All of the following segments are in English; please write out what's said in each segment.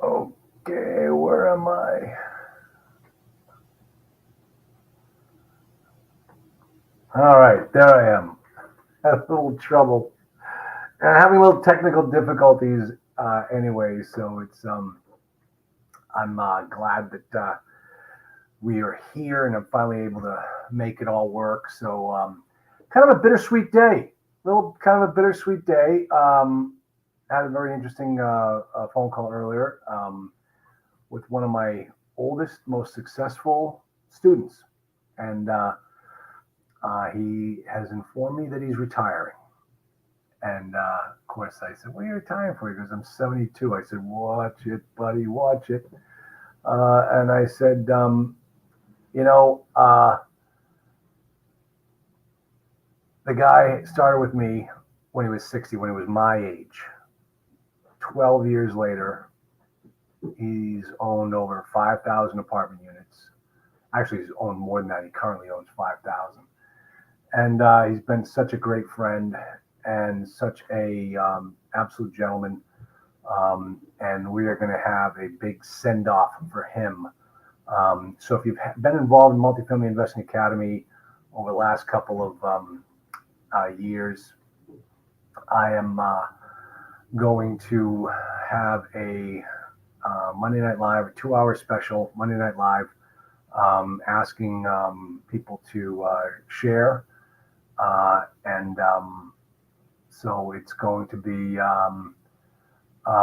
Okay, where am I? All right, there I am. Had a little trouble. Having a little technical difficulties anyway, so it's I'm glad that we are here and I'm finally able to make it all work. So kind of a bittersweet day. Little kind of a bittersweet day. Had a very interesting phone call earlier with one of my oldest, most successful students, and he has informed me that he's retiring. And of course, I said, "What are you retiring for?" He goes, "I'm 72." I said, "Watch it, buddy, watch it." And I said, you know, the guy started with me when he was 60, when he was my age. 12 years later, he's owned over 5,000 apartment units. Actually, he's owned more than that. He currently owns 5,000. And he's been such a great friend and such a absolute gentleman. And we are going to have a big send off for him. So if you've been involved in Multifamily Investing Academy over the last couple of years, I am going to have a Monday Night Live, a 2-hour special Monday Night Live, asking people to share. And so it's going to be a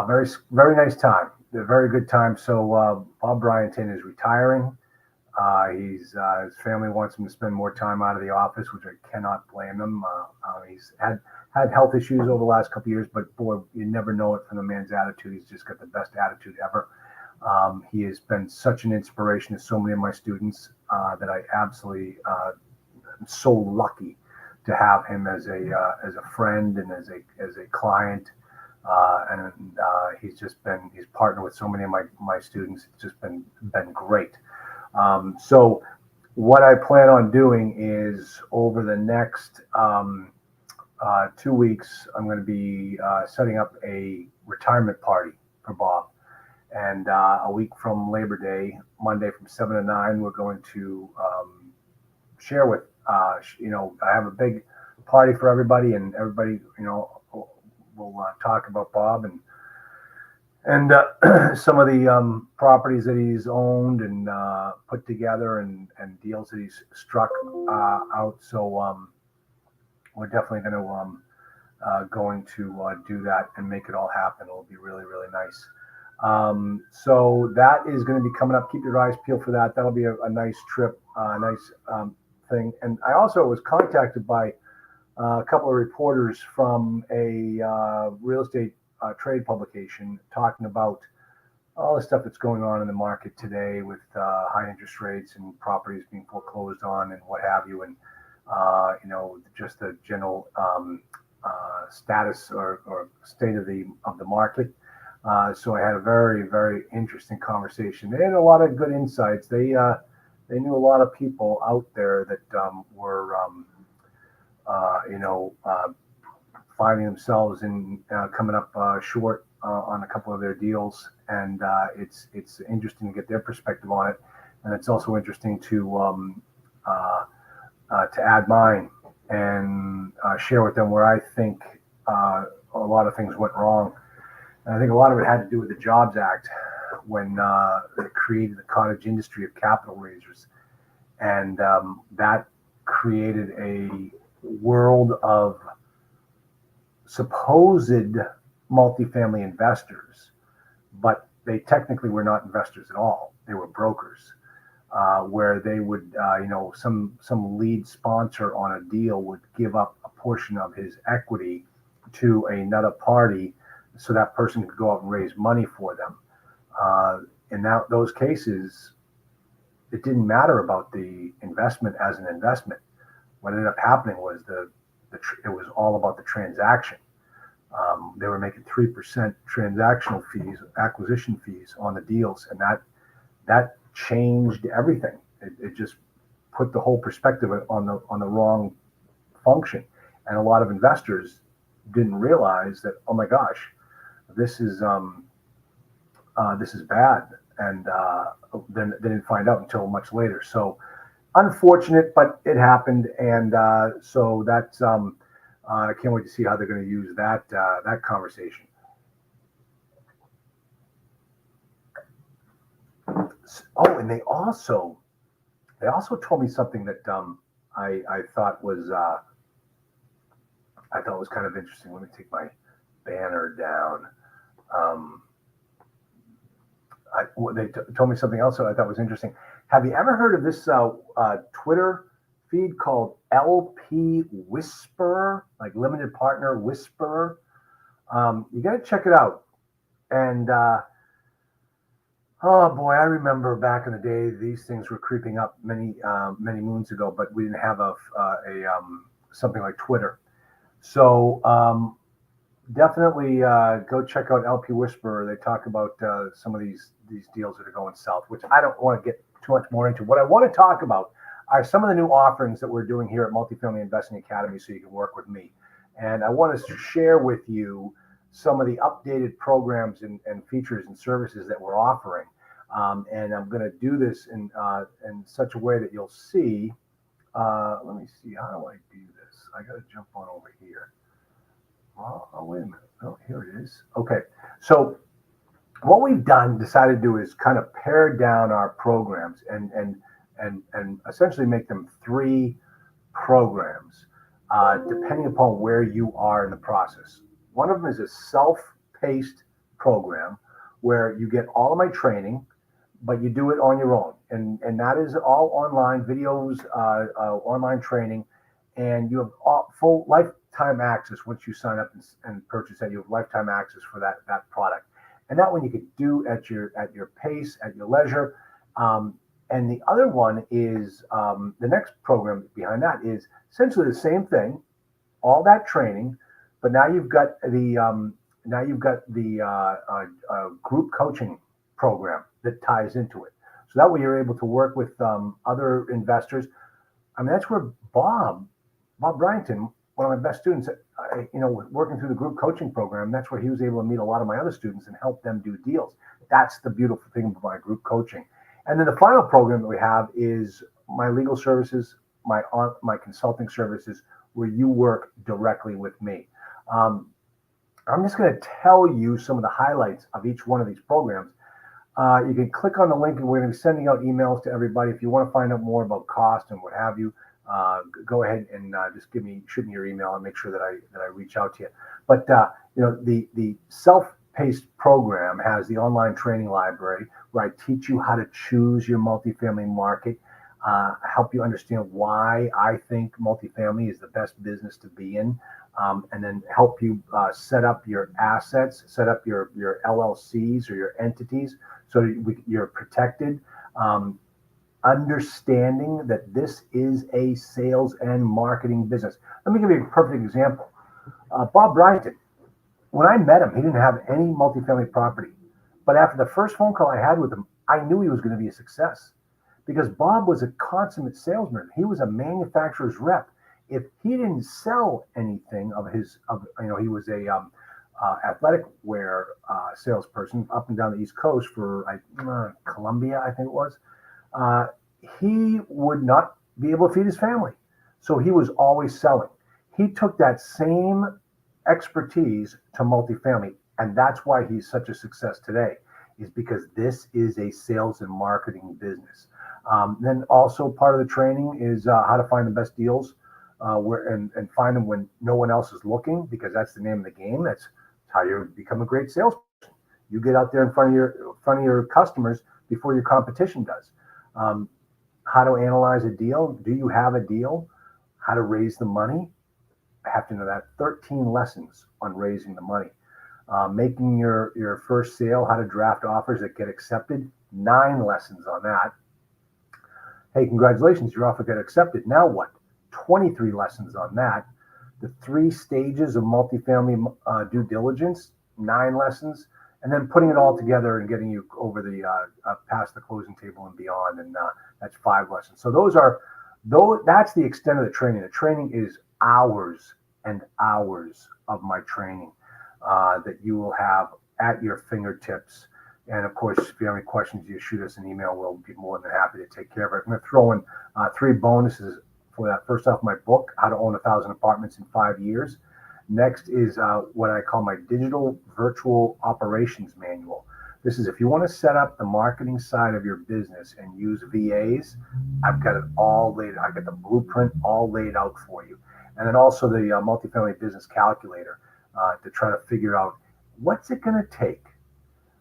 very, very nice time, a very good time. So Bob Bryanton is retiring. His family wants him to spend more time out of the office, which I cannot blame him. He's had health issues over the last couple of years, but boy, you never know it from the man's attitude. He's just got the best attitude ever. He has been such an inspiration to so many of my students that I absolutely am so lucky to have him as a friend and as a client. And he's partnered with so many of my students. It's just been great. So what I plan on doing is over the next 2 weeks, I'm going to be setting up a retirement party for Bob. And a week from Labor Day, Monday from 7 to 9, we're going to share with, I have a big party for everybody, and everybody, we'll talk about Bob and some of the properties that he's owned and put together and deals that he's struck out. So we're definitely going to do that and make it all happen. It'll be really, really nice. So that is going to be coming up. Keep your eyes peeled for that. That'll be a nice trip, nice thing. And I also was contacted by a couple of reporters from a real estate trade publication talking about all the stuff that's going on in the market today with high interest rates and properties being foreclosed on and what have you, and just the general status or state of the market. So I had a very, very interesting conversation. They had a lot of good insights. They knew a lot of people out there that were finding themselves in coming up short on a couple of their deals, and it's interesting to get their perspective on it, and it's also interesting to add mine and share with them where I think a lot of things went wrong. And I think a lot of it had to do with the Jobs Act when they created the cottage industry of capital raisers, and that created a world of supposed multifamily investors, but they technically were not investors at all. They were brokers, where they would, some lead sponsor on a deal would give up a portion of his equity to another party, so that person could go out and raise money for them. In those cases, it didn't matter about the investment as an investment. What ended up happening was it was all about the transaction. They were making 3% transactional fees, acquisition fees on the deals, and that changed everything. It just put the whole perspective on the wrong function, and a lot of investors didn't realize that, oh my gosh, this is this is bad. And then they didn't find out until much later. So unfortunate, but it happened. And so that's, I can't wait to see how they're going to use that conversation. Oh, and they also told me something that I thought was kind of interesting. Let me take my banner down. They told me something else that I thought was interesting. Have you ever heard of this Twitter feed called LP Whisperer, like limited partner Whisperer? You got to check it out. And oh boy, I remember back in the day, these things were creeping up many moons ago, but we didn't have a something like Twitter. So definitely go check out LP Whisperer. They talk about some of these deals that are going south, which I don't want to get too much more into. What I want to talk about are some of the new offerings that we're doing here at Multifamily Investing Academy, so you can work with me. And I want to share with you some of the updated programs and features and services that we're offering. And I'm going to do this in such a way that you'll see. Let me see. How do I do this? I got to jump on over here. Oh, wait a minute. Oh, here it is. Okay. So what we've decided to do is kind of pare down our programs and essentially make them 3 programs, depending upon where you are in the process. One of them is a self-paced program where you get all of my training, but you do it on your own. And that is all online videos, online training, and you have full lifetime access. Once you sign up and purchase that, you have lifetime access for that product. And that one you could do at your pace, at your leisure. And the other one is the next program behind that is essentially the same thing, all that training, but now you've got the group coaching program that ties into it. So that way you're able to work with other investors. I mean, that's where Bob Bryington, one of my best students, working through the group coaching program, that's where he was able to meet a lot of my other students and help them do deals. That's the beautiful thing about my group coaching. And then the final program that we have is my legal services, my consulting services, where you work directly with me. I'm just going to tell you some of the highlights of each one of these programs. You can click on the link, and we're going to be sending out emails to everybody. If you want to find out more about cost and what have you, go ahead and just shoot me your email and make sure that I reach out to you. But the self-paced program has the online training library where I teach you how to choose your multifamily market, help you understand why I think multifamily is the best business to be in, and then help you set up your assets, set up your LLCs or your entities so that you're protected. Understanding that this is a sales and marketing business. Let me give you a perfect example. Bob Bryington, when I met him, he didn't have any multifamily property. But after the first phone call I had with him, I knew he was going to be a success because Bob was a consummate salesman. He was a manufacturer's rep. If he didn't sell anything he was a athletic wear salesperson up and down the East Coast for Columbia, I think it was. He would not be able to feed his family. So he was always selling. He took that same expertise to multifamily. And that's why he's such a success today, is because this is a sales and marketing business. Then also part of the training is how to find the best deals and find them when no one else is looking, because that's the name of the game. That's how you become a great salesperson. You get out there in front of your customers before your competition does. How to analyze a deal. Do you have a deal? How to raise the money. I have to know that. 13 lessons on raising the money. Making your first sale, how to draft offers that get accepted. 9 lessons on that. Hey, congratulations, your offer got accepted. Now what? 23 lessons on that. The 3 stages of multifamily due diligence, 9 lessons. And then putting it all together and getting you over the past the closing table and beyond, and that's 5 lessons. So that's the extent of the training. The training is hours and hours of my training that you will have at your fingertips. And of course, if you have any questions, you shoot us an email. We'll be more than happy to take care of it. I'm going to throw in 3 bonuses for that. First off, my book, How to Own 1,000 Apartments in 5 Years. Next is what I call my digital virtual operations manual. This is if you want to set up the marketing side of your business and use VAs, I've got it all laid. I've got the blueprint all laid out for you. And then also the multifamily business calculator to try to figure out what's it going to take.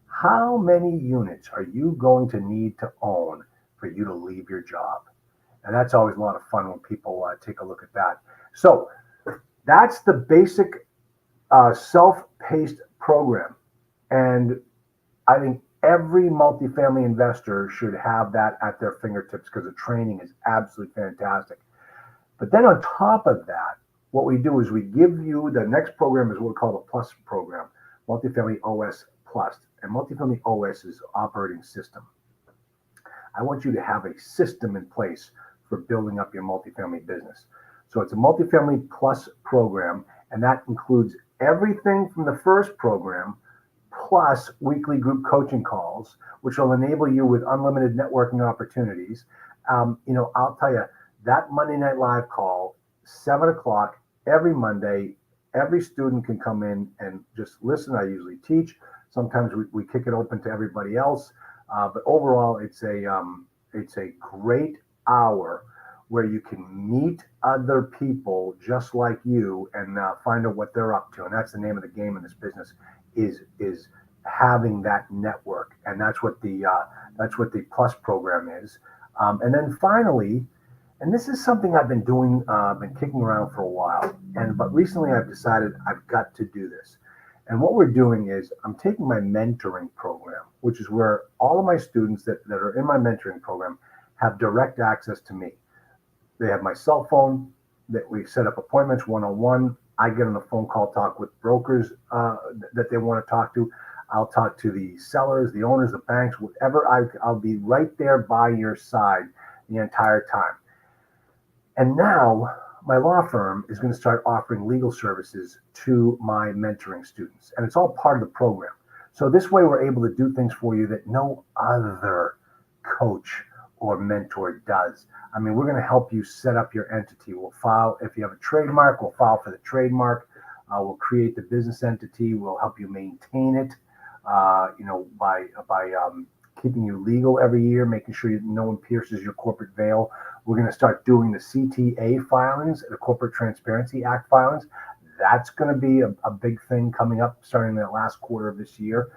How many units are you going to need to own for you to leave your job? And that's always a lot of fun when people take a look at that. So that's the basic self-paced program. And I think every multifamily investor should have that at their fingertips because the training is absolutely fantastic. But then on top of that, what we do is we give you the next program is what we call the Plus program, Multifamily OS Plus. And Multifamily OS is operating system. I want you to have a system in place for building up your multifamily business. So it's a Multifamily Plus program, and that includes everything from the first program plus weekly group coaching calls, which will enable you with unlimited networking opportunities. I'll tell you, that Monday Night Live call, 7 o'clock every Monday, every student can come in and just listen. I usually teach. Sometimes we kick it open to everybody else. But overall, it's a great hour where you can meet other people just like you and find out what they're up to. And that's the name of the game in this business is having that network. And that's what the Plus program is. And then finally, and this is something I've been doing, been kicking around for a while. But recently I've decided I've got to do this. And what we're doing is I'm taking my mentoring program, which is where all of my students that are in my mentoring program have direct access to me. They have my cell phone, that we set up appointments one-on-one. I get on a phone call talk with brokers that they want to talk to. I'll talk to the sellers, the owners, the banks, whatever. I'll be right there by your side the entire time. And now my law firm is going to start offering legal services to my mentoring students. And it's all part of the program. So this way we're able to do things for you that no other coach or mentor does. I mean, we're going to help you set up your entity. We'll file, if you have a trademark, we'll file for the trademark. We'll create the business entity. We'll help you maintain it, by keeping you legal every year, making sure no one pierces your corporate veil. We're going to start doing the CTA filings, the Corporate Transparency Act filings. That's going to be a big thing coming up starting in the last quarter of this year.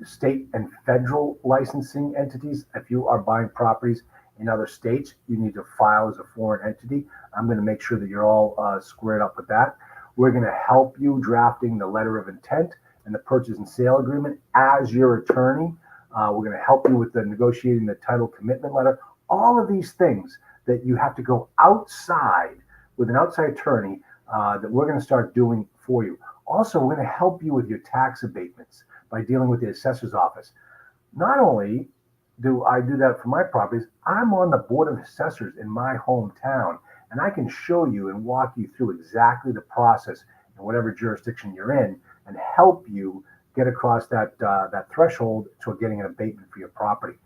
State and federal licensing entities. If you are buying properties in other states, you need to file as a foreign entity. I'm going to make sure that you're all squared up with that. We're going to help you drafting the letter of intent and the purchase and sale agreement as your attorney. We're going to help you with the negotiating the title commitment letter. All of these things that you have to go outside with an outside attorney that we're going to start doing for you. Also, we're going to help you with your tax abatements by dealing with the assessor's office. Not only do I do that for my properties, I'm on the board of assessors in my hometown, and I can show you and walk you through exactly the process in whatever jurisdiction you're in and help you get across that threshold to getting an abatement for your property.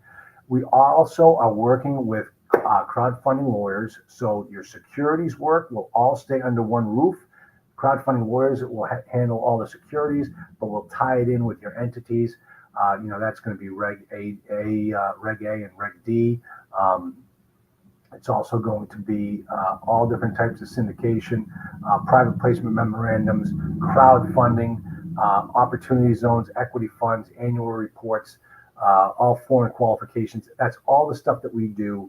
We also are working with crowdfunding lawyers, so your securities work will all stay under one roof. Crowdfunding lawyers will handle all the securities, but we'll tie it in with your entities. That's going to be Reg A, and Reg D. It's also going to be all different types of syndication, private placement memorandums, crowdfunding, opportunity zones, equity funds, annual reports, all foreign qualifications. That's all the stuff that we do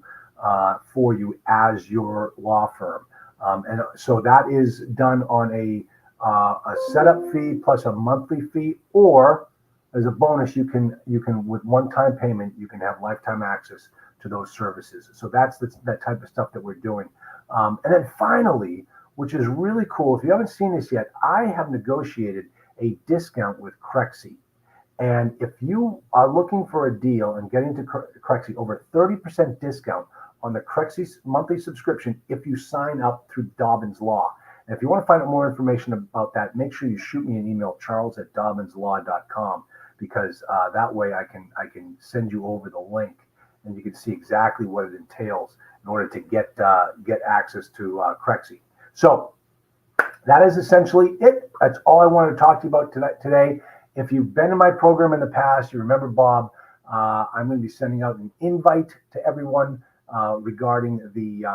for you as your law firm. And so that is done on a setup fee plus a monthly fee, or as a bonus, you can with one-time payment, you can have lifetime access to those services. So that's that type of stuff that we're doing. And then finally, which is really cool, if you haven't seen this yet, I have negotiated a discount with Crexy. And if you are looking for a deal and getting to Crexy, over 30% discount on the Crexy monthly subscription if you sign up through Dobens Law. And if you want to find out more information about that, make sure you shoot me an email, charles@dobenslaw.com, because that way I can send you over the link and you can see exactly what it entails in order to get access to Crexy. So that is essentially it. That's all I wanted to talk to you about today. If you've been in my program in the past, you remember Bob. I'm going to be sending out an invite to everyone regarding the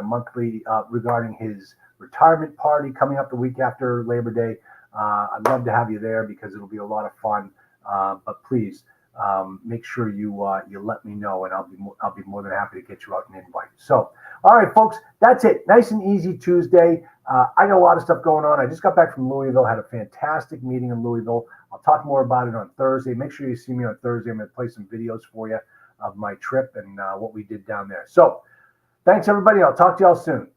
monthly regarding his retirement party coming up the week after Labor Day. I'd love to have you there because it'll be a lot of fun. But please make sure you let me know, and I'll be more than happy to get you out an invite. So, all right, folks, that's it. Nice and easy Tuesday. I got a lot of stuff going on. I just got back from Louisville, had a fantastic meeting in Louisville. I'll talk more about it on Thursday. Make sure you see me on Thursday. I'm going to play some videos for you of my trip and what we did down there. So thanks, everybody. I'll talk to y'all soon.